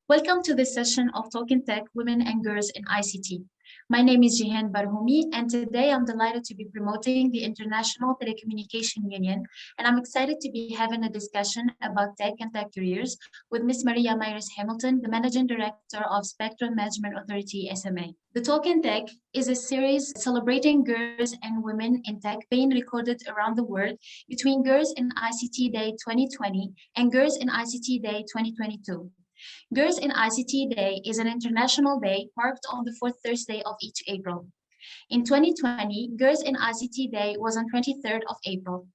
Welcome to this session of Talking Tech, Women and Girls in ICT. My name is Jihen Barhoumi, and today I'm delighted to be promoting the International Telecommunication Union, and I'm excited to be having a discussion about tech and tech careers with Ms. Maria MyersHamilton, the Managing Director of Spectrum Management Authority, SMA. The Talking Tech is a series celebrating girls and women in tech being recorded around the world between Girls in ICT Day 2020 and Girls in ICT Day 2022. Girls in ICT Day is an international day marked on the fourth Thursday of each April. In 2020, Girls in ICT Day was on 23rd of April.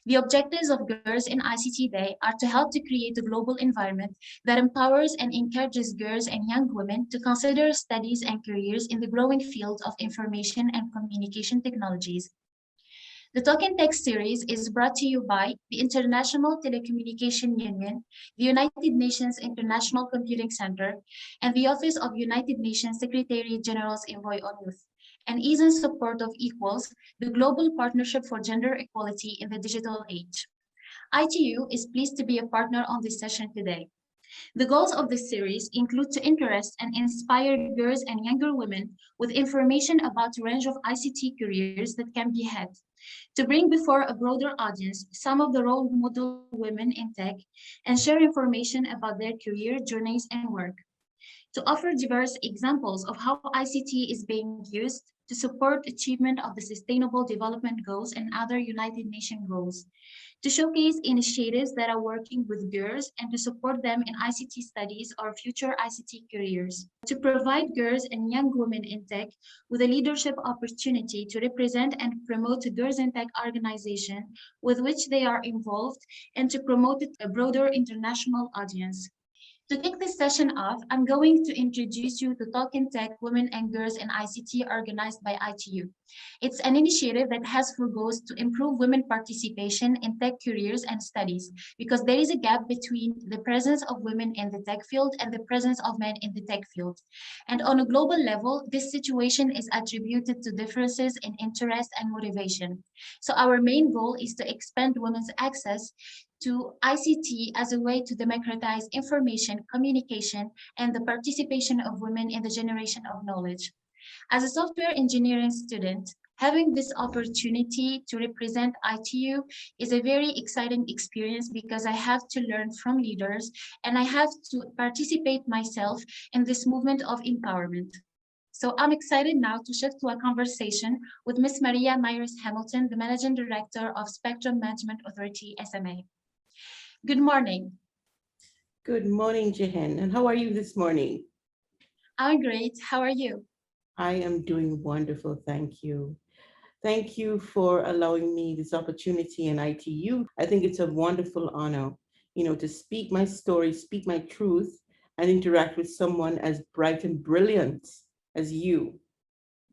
The objectives of Girls in ICT Day are to help to create a global environment that empowers and encourages girls and young women to consider studies and careers in the growing field of information and communication technologies. The Talking Tech series is brought to you by the International Telecommunication Union, the United Nations International Computing Center, and the Office of United Nations Secretary General's Envoy on Youth, and is in support of Equals, the Global Partnership for Gender Equality in the Digital Age. ITU is pleased to be a partner on this session today. The goals of this series include to interest and inspire girls and younger women with information about a range of ICT careers that can be had, to bring before a broader audience some of the role model women in tech, and share information about their career journeys and work, to offer diverse examples of how ICT is being used to support achievement of the Sustainable Development Goals and other United Nations goals, to showcase initiatives that are working with girls and to support them in ICT studies or future ICT careers, to provide girls and young women in tech with a leadership opportunity to represent and promote the Girls in Tech organization with which they are involved, and to promote it to a broader international audience. To kick this session off, I'm going to introduce you to Talking Tech Women and Girls in ICT organized by ITU. It's an initiative that has for goals to improve women participation in tech careers and studies, because there is a gap between the presence of women in the tech field and the presence of men in the tech field. And on a global level, this situation is attributed to differences in interest and motivation. So our main goal is to expand women's access to ICT as a way to democratize information, communication, and the participation of women in the generation of knowledge. As a software engineering student, having this opportunity to represent ITU is a very exciting experience because I have to learn from leaders and I have to participate myself in this movement of empowerment. So I'm excited now to shift to a conversation with Ms. Maria MyersHamilton, the Managing Director of Spectrum Management Authority, SMA. Good morning. Good morning, Jihen. And how are you this morning? I'm great. How are you? I am doing wonderful, thank you. Thank you for allowing me this opportunity in ITU. I think it's a wonderful honor, to speak my story, speak my truth, and interact with someone as bright and brilliant as you.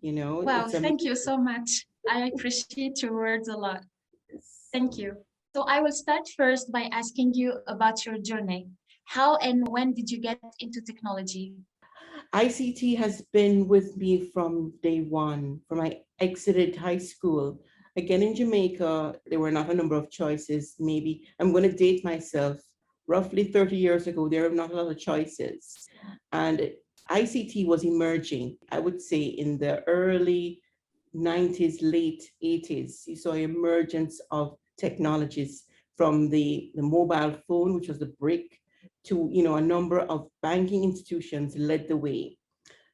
Wow, it's thank you amazing. so much. I appreciate your words a lot. Thank you. So I will start first by asking you about your journey. How and when did you get into technology? ICT has been with me from day one, from I exited high school. Again, in Jamaica, there were not a number of choices. Maybe I'm going to date myself. Roughly 30 years ago, there were not a lot of choices. And ICT was emerging, I would say, in the early 90s, late 80s. You saw emergence of technologies from the mobile phone, which was the brick, to a number of banking institutions led the way.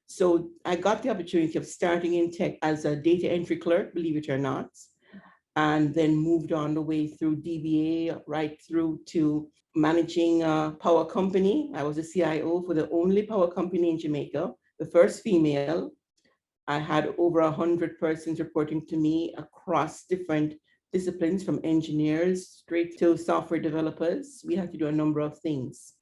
So I got the opportunity of starting in tech as a data entry clerk, believe it or not, and then moved on the way through DBA right through to managing a power company. I was a CIO for the only power company in Jamaica, the first female. I had over 100 persons reporting to me across different disciplines, from engineers straight to software developers. We had to do a number of things.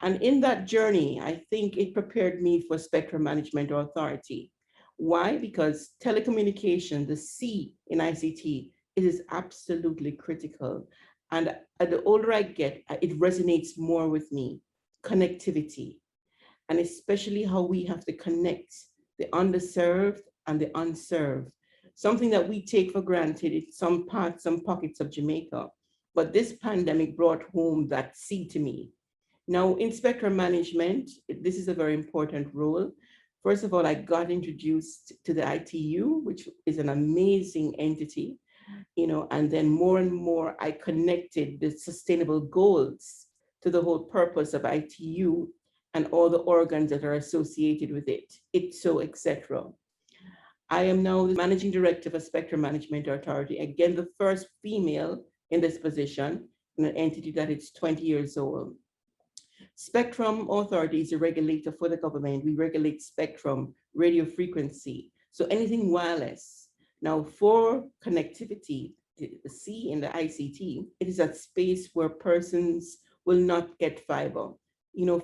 And in that journey, I think it prepared me for Spectrum Management Authority. Why? Because telecommunication, the C in ICT, it is absolutely critical. And the older I get, it resonates more with me. Connectivity, and especially how we have to connect the underserved and the unserved, something that we take for granted in some parts, some pockets of Jamaica. But this pandemic brought home that C to me. Now, in spectrum management, this is a very important role. First of all, I got introduced to the ITU, which is an amazing entity, and then more and more I connected the sustainable goals to the whole purpose of ITU and all the organs that are associated with it, ITSO, etc. I am now the managing director of a spectrum management authority, again, the first female in this position in an entity that is 20 years old. Spectrum Authority is a regulator for the government. We regulate spectrum, radio frequency, so anything wireless. Now, for connectivity, the C in the ICT, it is that space where persons will not get fiber.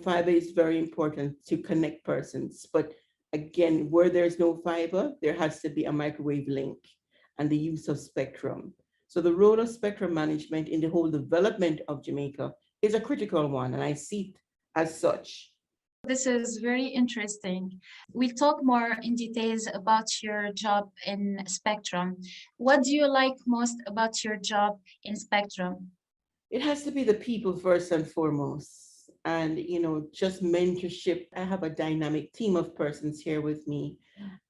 Fiber is very important to connect persons, but again, where there's no fiber, there has to be a microwave link and the use of spectrum. So the role of spectrum management in the whole development of Jamaica is a critical one, and I see it as such. This is very interesting. We'll talk more in details about your job in Spectrum. What do you like most about your job in Spectrum? It has to be the people first and foremost. And, just mentorship. I have a dynamic team of persons here with me.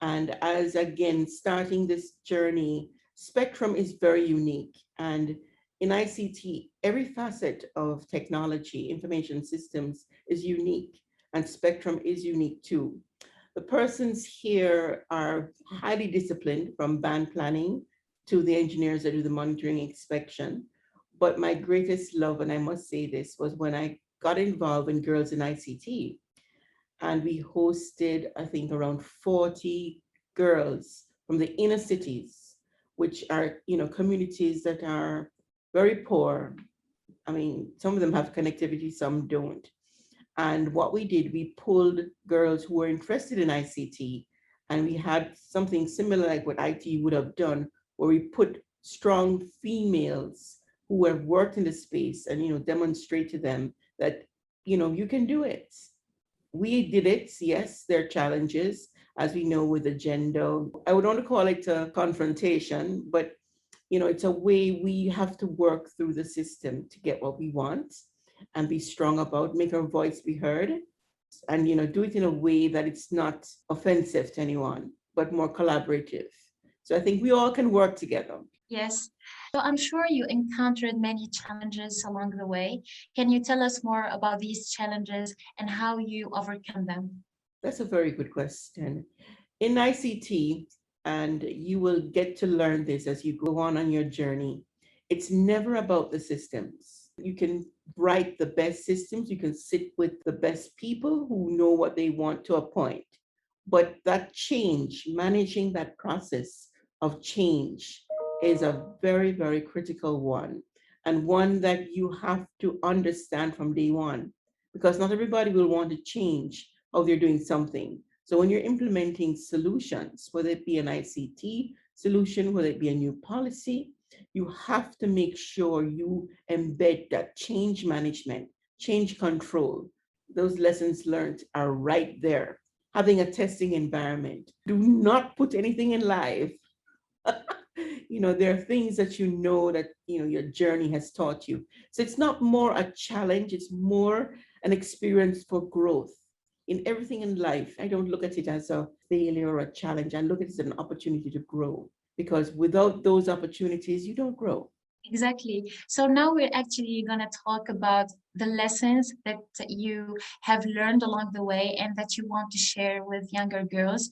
And as again, starting this journey, Spectrum is very unique. And in ICT, every facet of technology, information systems is unique, and Spectrum is unique too. The persons here are highly disciplined, from band planning to the engineers that do the monitoring inspection. But my greatest love, and I must say this, was when I got involved in Girls in ICT, and we hosted, I think, around 40 girls from the inner cities, which are, communities that are very poor. I mean, some of them have connectivity, some don't. And what we did, we pulled girls who were interested in ICT, and we had something similar like what IT would have done, where we put strong females who have worked in the space and, demonstrate to them that, you can do it. We did it. Yes, there are challenges, as we know, with the gender. I would want to call it a confrontation, but it's a way we have to work through the system to get what we want and be strong about, make our voice be heard, and do it in a way that it's not offensive to anyone, but more collaborative. So I think we all can work together. Yes. So I'm sure you encountered many challenges along the way. Can you tell us more about these challenges and how you overcome them? That's a very good question. In ICT, and you will get to learn this as you go on your journey, it's never about the systems. You can write the best systems, you can sit with the best people who know what they want to a point. But that change, managing that process of change, is a very, very critical one, and one that you have to understand from day one, because not everybody will want to change how they're doing something. So when you're implementing solutions, whether it be an ICT solution, whether it be a new policy, you have to make sure you embed that change management, change control. Those lessons learned are right there. Having a testing environment. Do not put anything in live. There are things that that your journey has taught you. So it's not more a challenge, it's more an experience for growth. In everything in life, I don't look at it as a failure or a challenge. I look at it as an opportunity to grow, because without those opportunities, you don't grow. Exactly. So now we're actually going to talk about the lessons that you have learned along the way and that you want to share with younger girls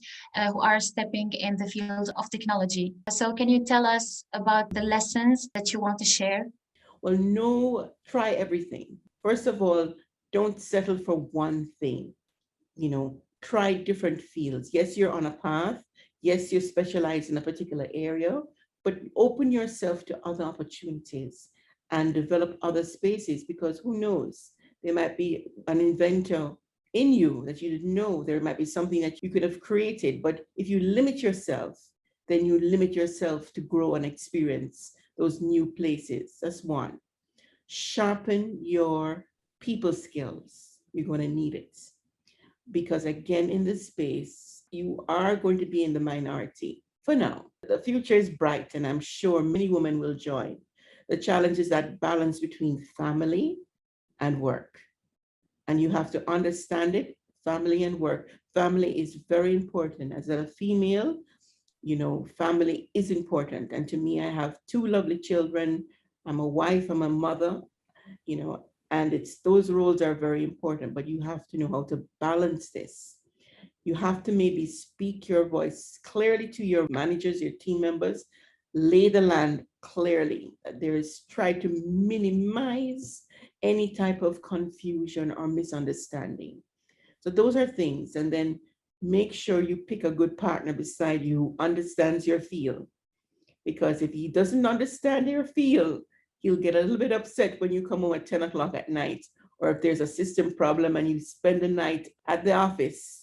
who are stepping in the field of technology. So can you tell us about the lessons that you want to share? Well, no, try everything. First of all, don't settle for one thing. Try different fields. Yes, you're on a path. Yes, you're specialized in a particular area, but open yourself to other opportunities and develop other spaces, because who knows, there might be an inventor in you that you didn't know. There might be something that you could have created, but if you limit yourself, then you limit yourself to grow and experience those new places. That's one. Sharpen your people skills. You're going to need it, because again, in this space, you are going to be in the minority for now. The future is bright, and I'm sure many women will join. The challenge is that balance between family and work. and you have to understand it. Family and work. Family is very important. As a female, family is important. And to me, I have two lovely children. I'm a wife, I'm a mother, and it's those roles are very important, but you have to know how to balance this. You have to maybe speak your voice clearly to your managers, your team members, lay the land clearly. There's try to minimize any type of confusion or misunderstanding. So those are things. And then make sure you pick a good partner beside you who understands your field. Because if he doesn't understand your field, he'll get a little bit upset when you come home at 10 o'clock at night, or if there's a system problem and you spend the night at the office.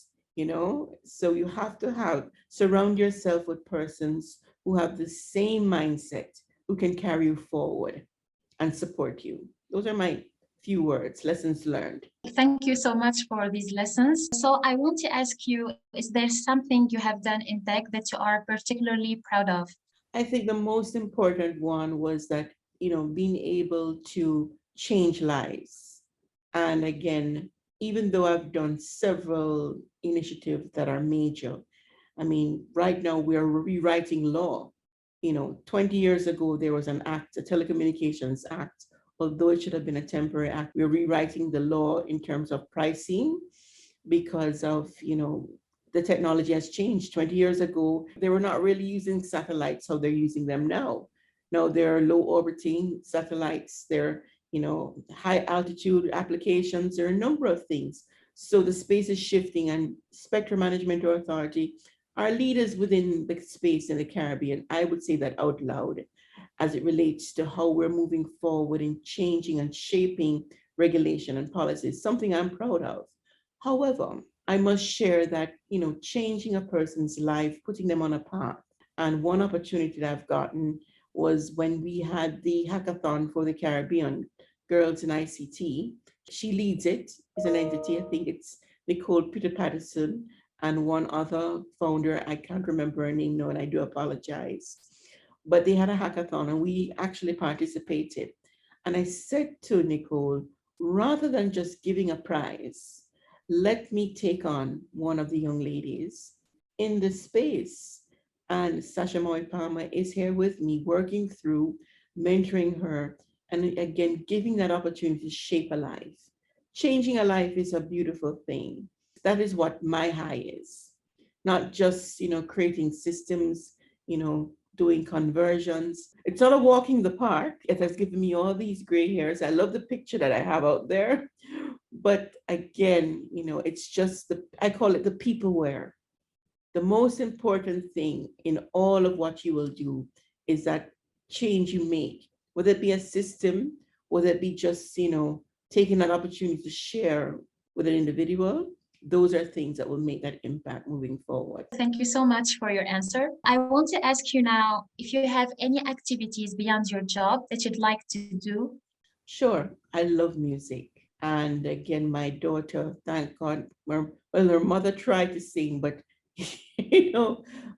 So you have to surround yourself with persons who have the same mindset, who can carry you forward and support you. Those are my few words, lessons learned. Thank you so much for these lessons. So I want to ask you, is there something you have done in tech that you are particularly proud of? I think the most important one was that, being able to change lives. And again, even though I've done several initiatives that are major, I mean, right now we're rewriting law. 20 years ago, there was an act, a Telecommunications Act. Although it should have been a temporary act, we're rewriting the law in terms of pricing because of, the technology has changed. 20 years ago, they were not really using satellites how they're using them now. Now there are low orbiting satellites, there, high altitude applications, there are a number of things. So the space is shifting, and Spectrum Management Authority are leaders within the space in the Caribbean. I would say that out loud as it relates to how we're moving forward in changing and shaping regulation and policies, something I'm proud of. However, I must share that, changing a person's life, putting them on a path. And one opportunity that I've gotten was when we had the hackathon for the Caribbean Girls in ICT. She leads it, is an entity, I think it's Nicole Peter Patterson, and one other founder, I can't remember her name now, and I do apologize. But they had a hackathon and we actually participated. And I said to Nicole, rather than just giving a prize, let me take on one of the young ladies in the space. And Sasha Moy Palmer is here with me, working through, mentoring her, and again, giving that opportunity to shape a life. Changing a life is a beautiful thing. That is what my high is. Not just, creating systems, doing conversions. It's not a walk in the park. It has given me all these gray hairs. I love the picture that I have out there. But again, it's just I call it the peopleware. The most important thing in all of what you will do is that change you make, whether it be a system, whether it be just, taking that opportunity to share with an individual. Those are things that will make that impact moving forward. Thank you so much for your answer. I want to ask you now if you have any activities beyond your job that you'd like to do. Sure, I love music. And again, my daughter, thank God, well, her mother tried to sing, but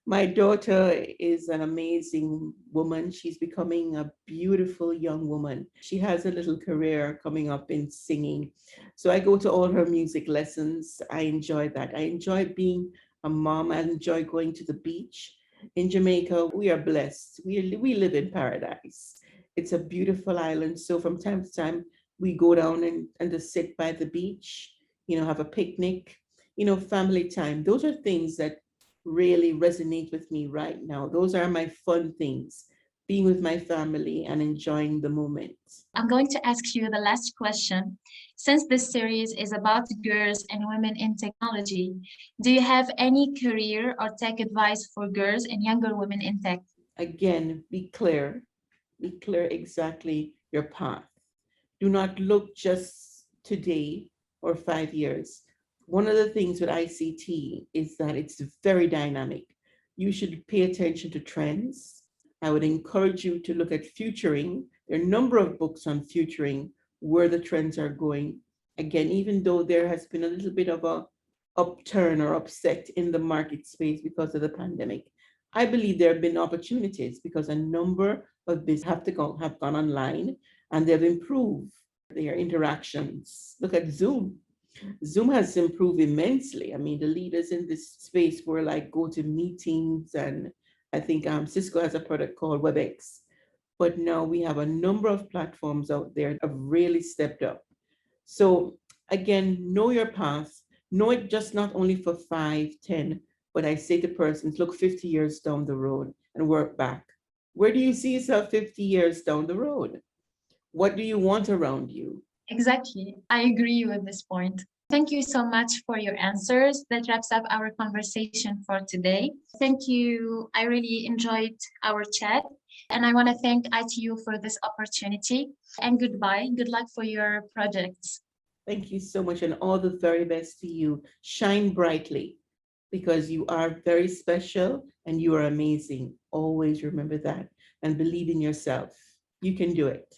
my daughter is an amazing woman. She's becoming a beautiful young woman. She has a little career coming up in singing. So I go to all her music lessons. I enjoy that. I enjoy being a mom. I enjoy going to the beach. In Jamaica, we are blessed. We live in paradise. It's a beautiful island. So from time to time, we go down and just sit by the beach, have a picnic, family time. Those are things that really resonate with me right now. Those are my fun things, being with my family and enjoying the moment. I'm going to ask you the last question. Since this series is about girls and women in technology, do you have any career or tech advice for girls and younger women in tech? Again, be clear exactly your path. Do not look just today or 5 years. One of the things with ICT is that it's very dynamic. You should pay attention to trends. I would encourage you to look at futuring. There are a number of books on futuring, where the trends are going. Again, even though there has been a little bit of a upturn or upset in the market space because of the pandemic, I believe there have been opportunities because a number of businesses have gone online and they've improved their interactions. Look at Zoom. Zoom has improved immensely. I mean, the leaders in this space were like go to meetings, and I think Cisco has a product called WebEx. But now we have a number of platforms out there that have really stepped up. So again, know your path. Know it just not only for 5, 10, but I say to persons, look 50 years down the road and work back. Where do you see yourself 50 years down the road? What do you want around you? Exactly. I agree with this point. Thank you so much for your answers. That wraps up our conversation for today. Thank you. I really enjoyed our chat. And I want to thank ITU for this opportunity. And goodbye. Good luck for your projects. Thank you so much, and all the very best to you. Shine brightly, because you are very special and you are amazing. Always remember that and believe in yourself. You can do it.